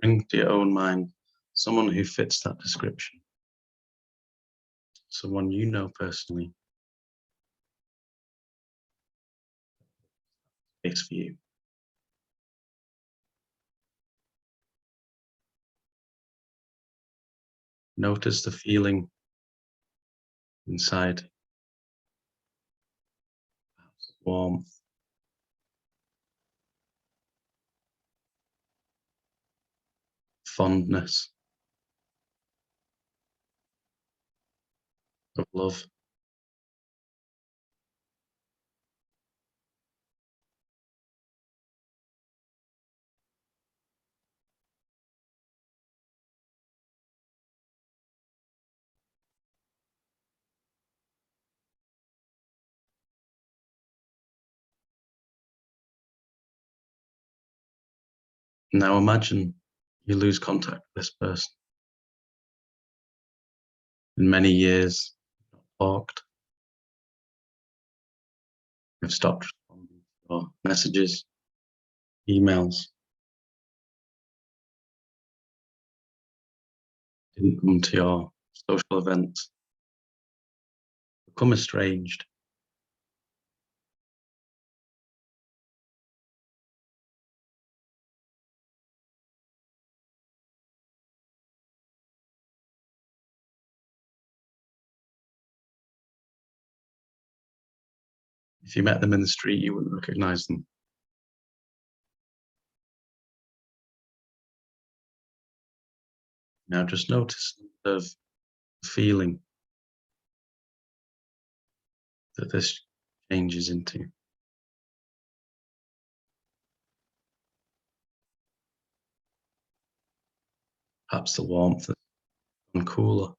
Bring to your own mind someone who fits that description. Someone you know personally. It's for you. Notice the feeling inside. Perhaps warmth. Fondness. Of love. Now imagine you lose contact with this person. In many years, you've not talked. You've stopped responding to your messages, emails. Didn't come to your social events. Become estranged. If you met them in the street, you wouldn't recognize them. Now just notice the feeling that this changes into. Perhaps the warmth has gone cooler.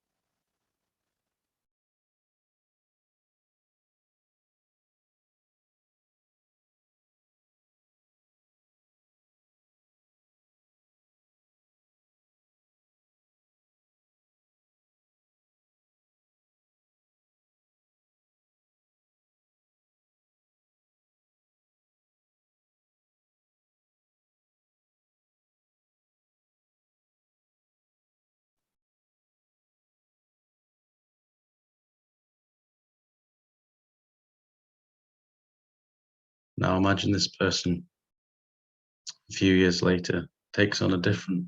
Now imagine this person a few years later takes on a different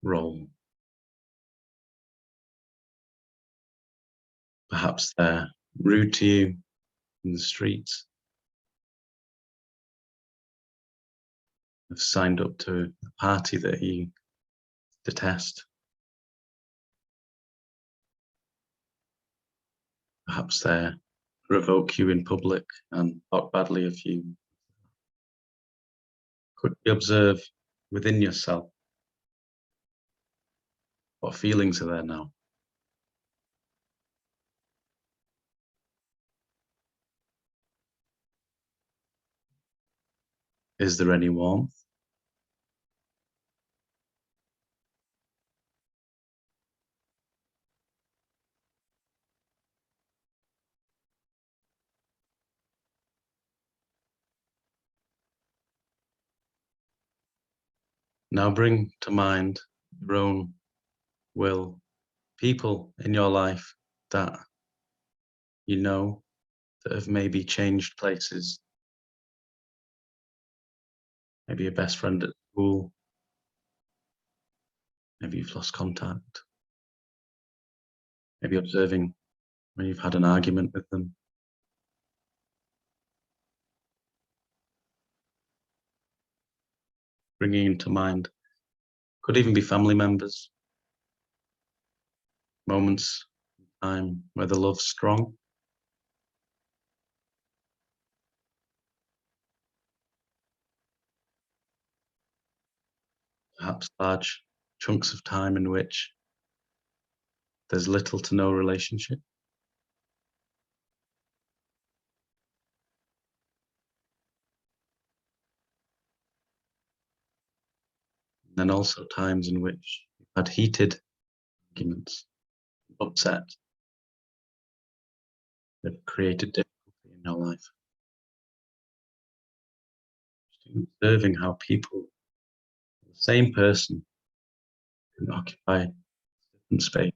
role. Perhaps they're rude to you in the streets. Have signed up to a party that you detest. Perhaps they revoke you in public and talk badly of you. Could you observe within yourself what feelings are there now? Is there any warmth? Now bring to mind your own will, people in your life that you know that have maybe changed places. Maybe your best friend at school. Maybe you've lost contact. Maybe observing when you've had an argument with them. Bringing into mind, could even be family members. Moments in time where the love's strong. perhaps large chunks of time in which there's little to no relationship. And then also times in which you've had heated arguments, upset, that have created difficulty in your life. Just observing how people, the same person, can occupy different space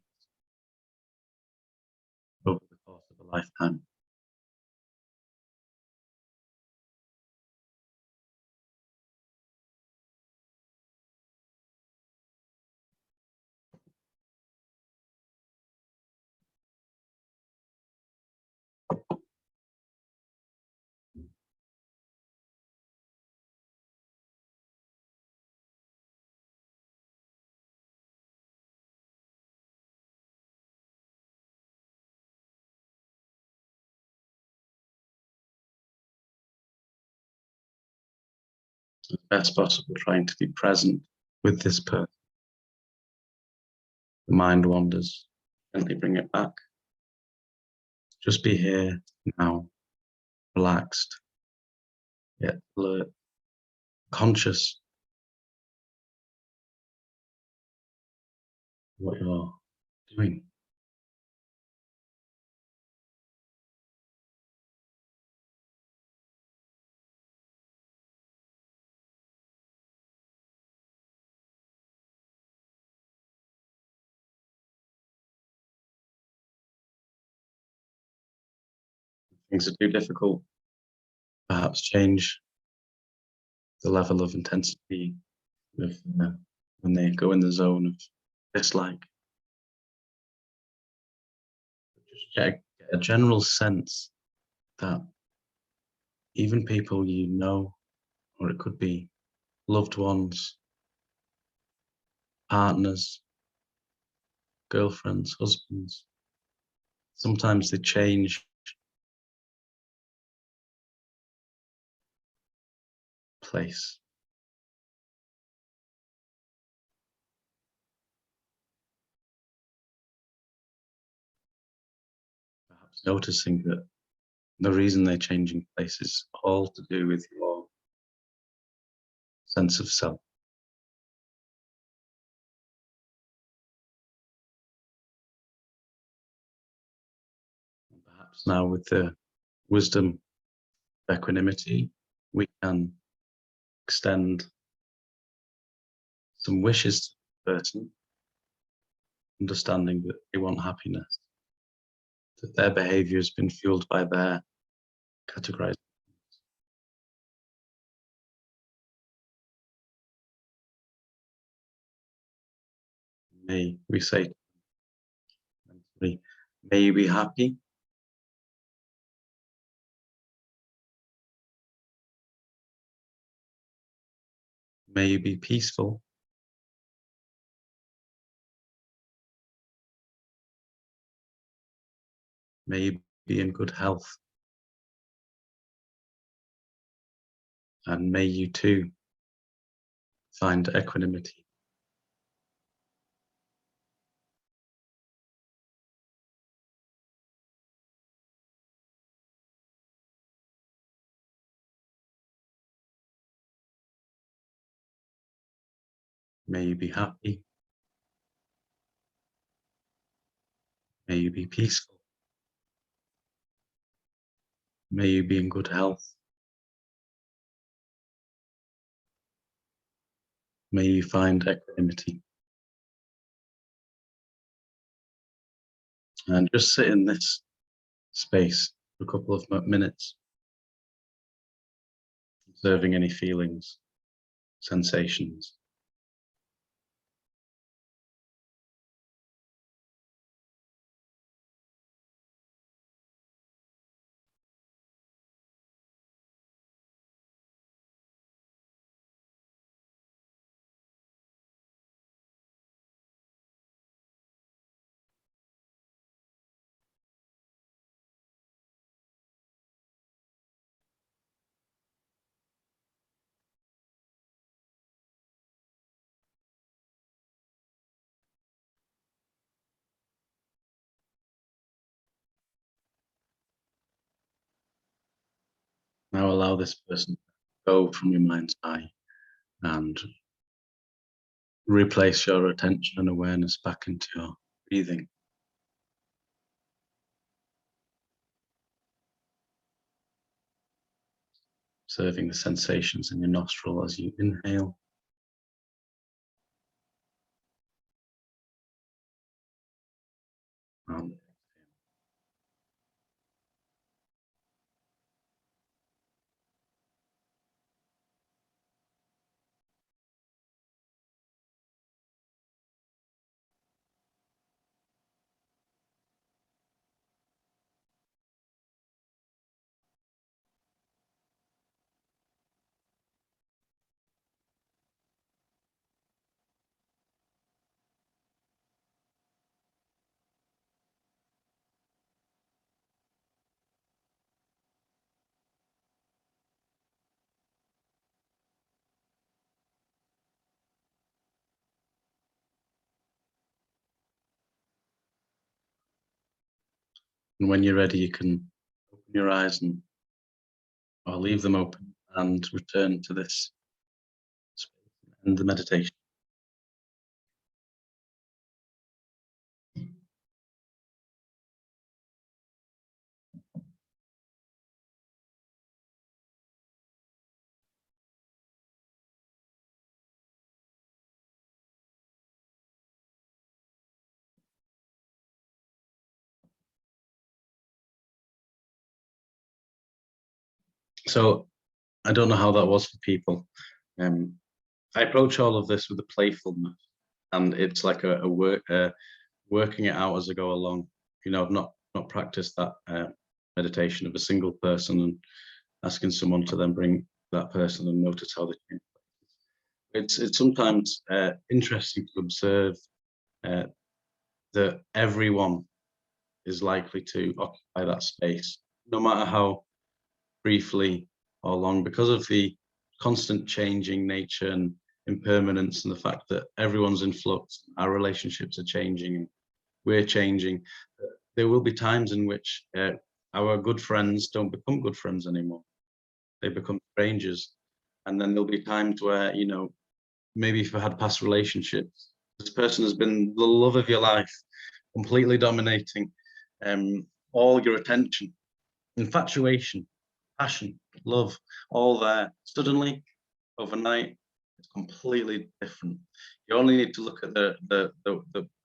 over the course of a lifetime. As best possible, trying to be present with this person. The mind wanders, gently bring it back. Just be here now, relaxed, yet alert, conscious of what you're doing. Things are too difficult, perhaps change the level of intensity of when they go in the zone of dislike. Just get a general sense that even people you know, or it could be loved ones, partners, girlfriends, husbands, sometimes they change place. Perhaps noticing that the reason they're changing place is all to do with your sense of self. And perhaps now with the wisdom of equanimity, we can extend some wishes to the person, understanding that they want happiness, that their behavior has been fueled by their categorization. May we say mentally, may you be happy, may you be peaceful, may you be in good health, and may you too find equanimity. May you be happy, may you be peaceful, may you be in good health, may you find equanimity. And just sit in this space for a couple of minutes, observing any feelings, sensations. Now allow this person to go from your mind's eye and replace your attention and awareness back into your breathing. Observing the sensations in your nostril as you inhale. And when you're ready, you can open your eyes or leave them open and return to this space and the meditation. So I don't know how that was for people. I approach all of this with a playfulness, and it's like a working it out as I go along. You know, I've not practiced that meditation of a single person and asking someone to then bring that person and notice how they change. It's sometimes interesting to observe that everyone is likely to occupy that space, no matter how briefly or long, because of the constant changing nature and impermanence, and the fact that everyone's in flux, our relationships are changing, and we're changing. There will be times in which our good friends don't become good friends anymore. They become strangers. And then there'll be times where, you know, maybe if you had past relationships, this person has been the love of your life, completely dominating all your attention, infatuation, passion, love, all there. Suddenly, overnight, it's completely different. You only need to look at the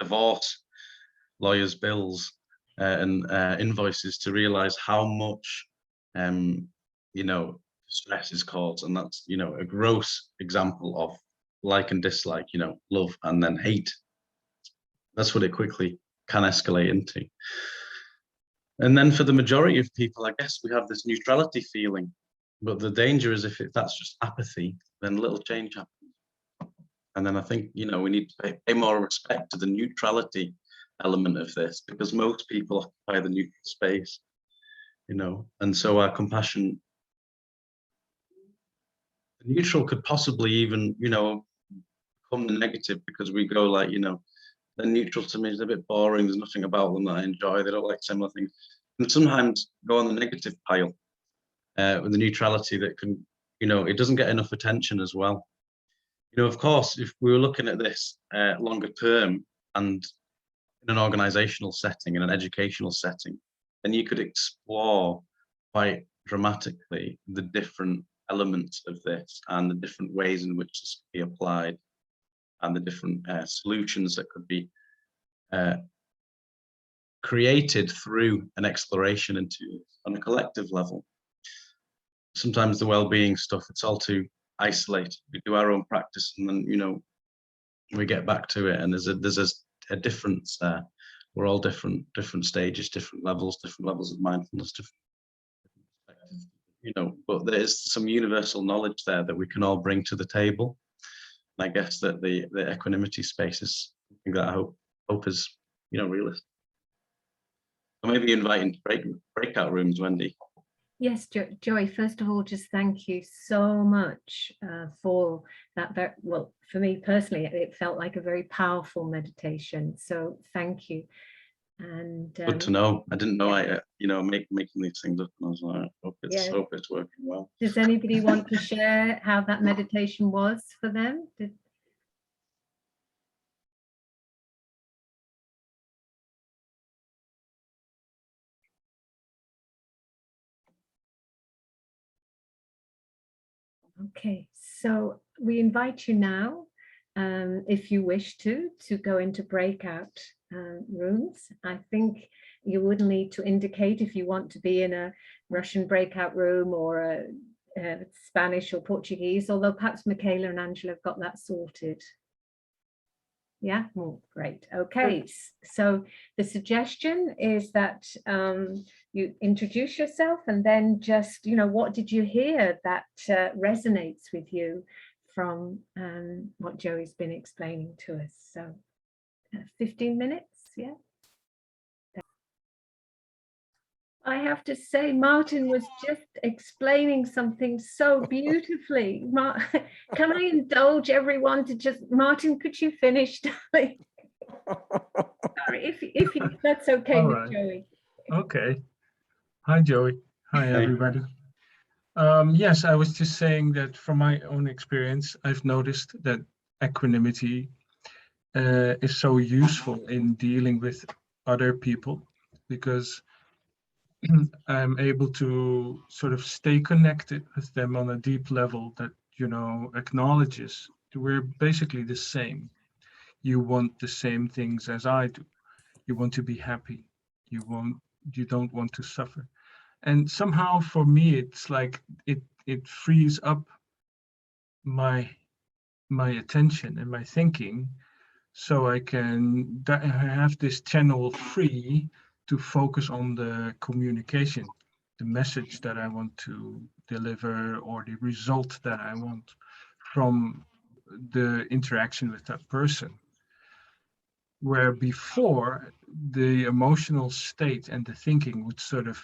divorce lawyers' bills and invoices to realize how much you know, stress is caused, and that's, you know, a gross example of like and dislike, you know, love and then hate. That's what it quickly can escalate into. And then for the majority of people, I guess we have this neutrality feeling, but the danger is if that's just apathy, then little change happens. And then I think, you know, we need to pay more respect to the neutrality element of this, because most people occupy the neutral space, you know, and so our compassion, the neutral could possibly even, you know, become the negative, because we go like, you know, they're neutral to me, it's a bit boring, there's nothing about them that I enjoy, they don't like similar things. And sometimes go on the negative pile with the neutrality that can, you know, it doesn't get enough attention as well. You know, of course, if we were looking at this longer term and in an organizational setting, in an educational setting, then you could explore quite dramatically the different elements of this and the different ways in which this could be applied, and the different solutions that could be created through an exploration into on a collective level. Sometimes the well-being stuff, it's all too isolated. We do our own practice and then, you know, we get back to it, and there's a difference there. We're all different stages, different levels of mindfulness, different perspectives, you know, but there's some universal knowledge there that we can all bring to the table. And I guess that the equanimity space is something that I hope is, you know, realistic. Or maybe inviting breakout rooms, Wendy. Yes, Joy, first of all, just thank you so much for that. Well, for me personally, it felt like a very powerful meditation. So thank you. And good to know. I didn't know I, making these things up, and I was like, yeah. hope it's working well. Does anybody want to share how that meditation was for them? Okay, so we invite you now, if you wish to go into breakout rooms. I think you would need to indicate if you want to be in a Russian breakout room or a Spanish or Portuguese, although perhaps Michaela and Angela have got that sorted. Yeah, well, great. Okay, so the suggestion is that you introduce yourself and then just, what did you hear that resonates with you from what Joey's been explaining to us? So 15 minutes, yeah. I have to say, Martin was just explaining something so beautifully. Can I indulge everyone to just, Martin, could you finish, darling? Sorry, if that's okay with right. Joey. Okay. Hi, Joey. Hi, everybody. Yes, I was just saying that from my own experience, I've noticed that equanimity is so useful in dealing with other people, because I'm able to sort of stay connected with them on a deep level that, acknowledges we're basically the same. You want the same things as I do. You want to be happy. You don't want to suffer. And somehow for me, it's like it frees up my attention and my thinking, so I can have this channel free to focus on the communication, the message that I want to deliver, or the result that I want from the interaction with that person. Where before, the emotional state and the thinking would sort of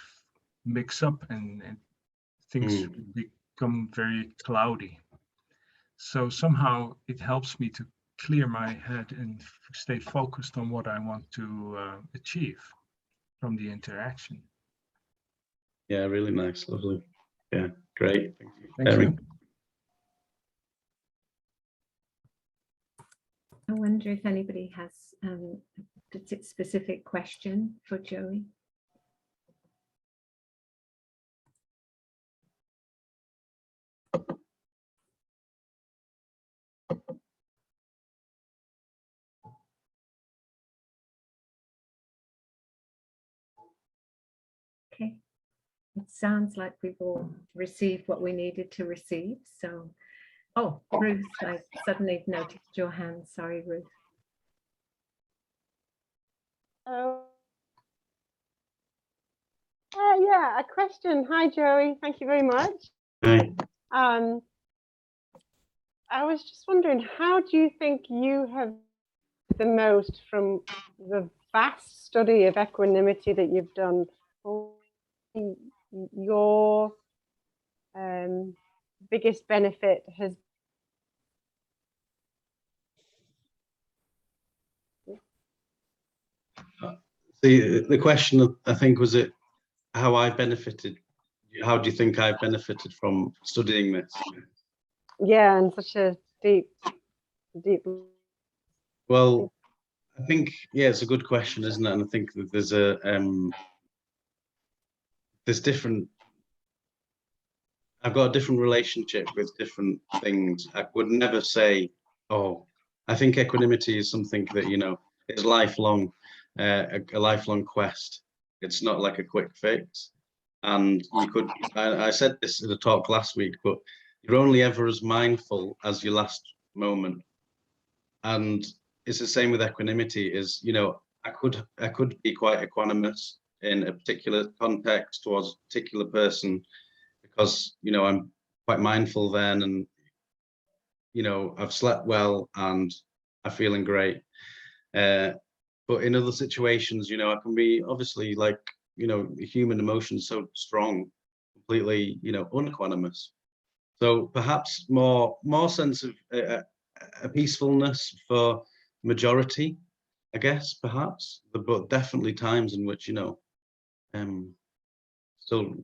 mix up, and things become very cloudy. So somehow it helps me to clear my head and stay focused on what I want to achieve from the interaction. Yeah, really nice, lovely. Yeah, great. Thank you. I wonder if anybody has a specific question for Joey. Okay, it sounds like we've all received what we needed to receive. So, oh, Ruth, I suddenly noticed your hand. Sorry, Ruth. Yeah, a question. Hi, Joey. Thank you very much. Hi. I was just wondering, how do you think you have the most from the vast study of equanimity that you've done? Your biggest benefit has the question, I think, was it how I benefited? How do you think I've benefited from studying this? Yeah, and such a deep. Well, I think, yeah, it's a good question, isn't it? And I think that there's different. I've got a different relationship with different things. I would never say, oh, I think equanimity is something that, is lifelong, a lifelong quest. It's not like a quick fix. And I said this in a talk last week, but you're only ever as mindful as your last moment. And it's the same with equanimity I could be quite equanimous in a particular context towards a particular person, because I'm quite mindful then, and I've slept well and I'm feeling great. But in other situations, I can be obviously, like, human emotions so strong, completely, unequanimous. So perhaps more sense of a peacefulness for majority, I guess, perhaps, but definitely times in which, you know, still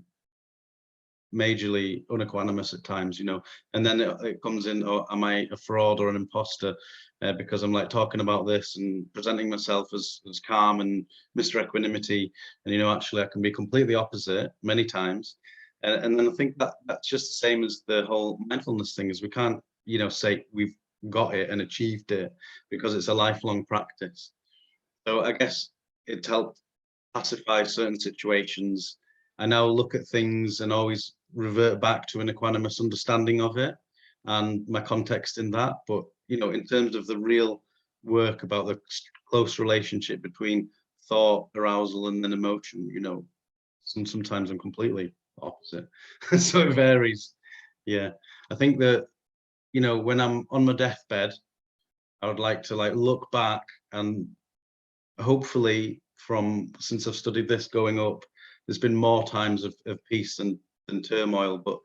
majorly unequanimous at times, you know, and then it comes in, oh, am I a fraud or an imposter? Because I'm like talking about this and presenting myself as calm and Mr. Equanimity, and, you know, actually I can be completely opposite many times. And then I think that's just the same as the whole mindfulness thing, is we can't, you know, say we've got it and achieved it, because it's a lifelong practice. So I guess it helped pacify certain situations. I now look at things and always revert back to an equanimous understanding of it and my context in that. But, you know, in terms of the real work about the close relationship between thought, arousal, and then emotion, you know, sometimes I'm completely opposite. So it varies. Yeah. I think that, you know, when I'm on my deathbed, I would like to like look back, and hopefully since I've studied this going up, there's been more times of peace than turmoil. But,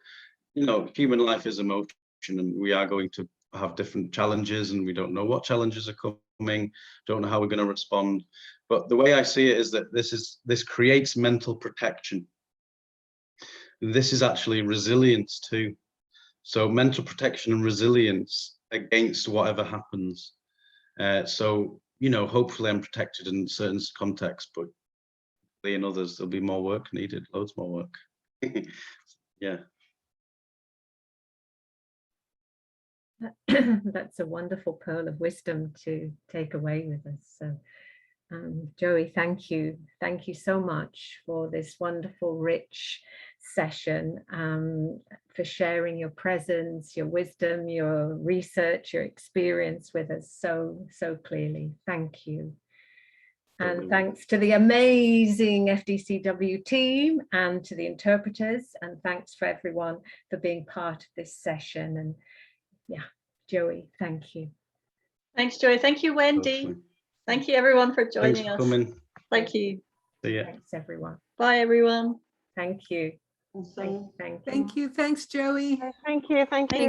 you know, human life is emotion, and we are going to have different challenges, and we don't know what challenges are coming, don't know how we're going to respond. But the way I see it is that this creates mental protection. This is actually resilience too. So mental protection and resilience against whatever happens. So, you know, hopefully I'm protected in certain contexts, but in others there'll be more work needed, loads more work. Yeah. That's a wonderful pearl of wisdom to take away with us. So Joey, thank you so much for this wonderful, rich session, for sharing your presence, your wisdom, your research, your experience with us so clearly. Thank you. And thanks to the amazing FDCW team and to the interpreters, and thanks for everyone for being part of this session. And yeah, Joey, thank you. Thanks, Joy. Thank you, Wendy. Hopefully. Thank you, everyone, for joining Thanks for us. coming. Thank you. See ya. Thanks, everyone. Bye, everyone. Thank you. Awesome. Thank you. Thank you. Thanks, Joey. Thank you. Thank you.